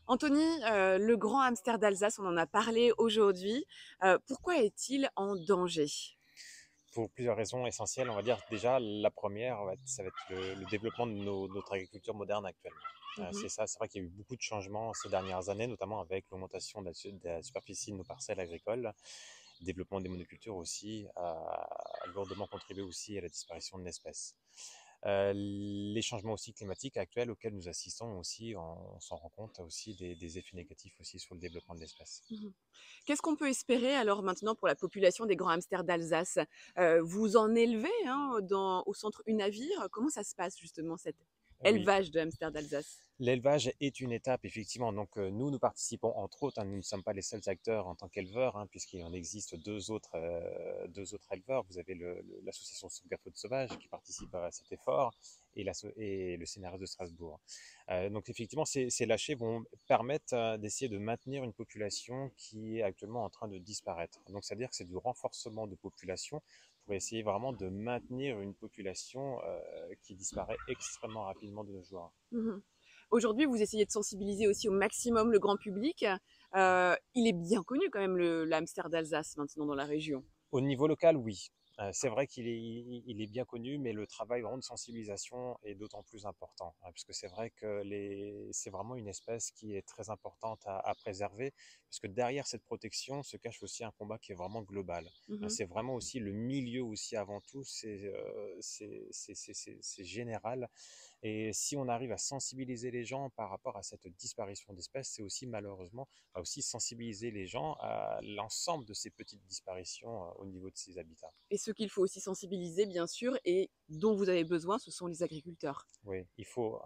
Anthony, le grand hamster d'Alsace, on en a parlé aujourd'hui. Pourquoi est-il en danger? Pour plusieurs raisons essentielles, on va dire déjà la première, ça va être le développement de notre agriculture moderne actuellement. Mmh. C'est ça, c'est vrai qu'il y a eu beaucoup de changements ces dernières années, notamment avec l'augmentation de la superficie de nos parcelles agricoles, le développement des monocultures aussi a lourdement contribué aussi à la disparition de l'espèce. Les changements aussi climatiques actuels auxquels nous assistons aussi, on s'en rend compte aussi des effets négatifs aussi sur le développement de l'espèce. Mmh. Qu'est-ce qu'on peut espérer alors maintenant pour la population des grands hamsters d'Alsace? Vous en élevez, hein, au centre Unavir. Comment ça se passe justement cet Oui, élevage de hamsters d'Alsace? l'élevage est une étape, effectivement. Donc, nous participons, entre autres, hein, nous ne sommes pas les seuls acteurs en tant qu'éleveurs, hein, puisqu'il en existe deux autres éleveurs. Vous avez l'association Sauvegarde Sauvage qui participe à cet effort et le scénario de Strasbourg. Donc, effectivement, ces lâchers vont permettre d'essayer de maintenir une population qui est actuellement en train de disparaître. Donc, c'est-à-dire que c'est du renforcement de population pour essayer vraiment de maintenir une population qui disparaît extrêmement rapidement de nos jours. Mmh. Aujourd'hui, vous essayez de sensibiliser aussi au maximum le grand public. Il est bien connu quand même le hamster d'Alsace maintenant dans la région. Au niveau local, oui. C'est vrai qu'il est bien connu, mais le travail vraiment de sensibilisation est d'autant plus important, hein, puisque c'est vrai que c'est vraiment une espèce qui est très importante à préserver, puisque derrière cette protection se cache aussi un combat qui est vraiment global. Mmh. C'est vraiment aussi le milieu aussi avant tout, c'est général. Et si on arrive à sensibiliser les gens par rapport à cette disparition d'espèces, c'est aussi malheureusement à aussi sensibiliser les gens à l'ensemble de ces petites disparitions au niveau de ces habitats. Et ce qu'il faut aussi sensibiliser, bien sûr, et dont vous avez besoin, ce sont les agriculteurs. Oui, il faut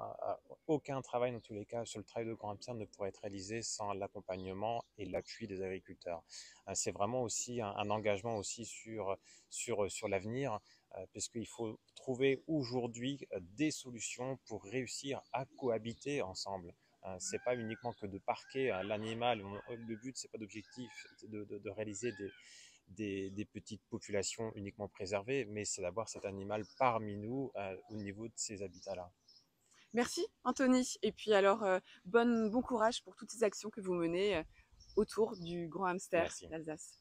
aucun travail dans tous les cas sur le travail de grand hamster ne pourrait être réalisé sans l'accompagnement et l'appui des agriculteurs. C'est vraiment aussi un engagement aussi sur l'avenir, puisqu'il faut trouver aujourd'hui des solutions pour réussir à cohabiter ensemble. C'est pas uniquement que de parquer l'animal. Le but, c'est pas d'objectif de réaliser des petites populations uniquement préservées, mais c'est d'avoir cet animal parmi nous au niveau de ces habitats-là. Merci Anthony. Et puis alors, bon courage pour toutes ces actions que vous menez autour du grand hamster Merci. d'Alsace.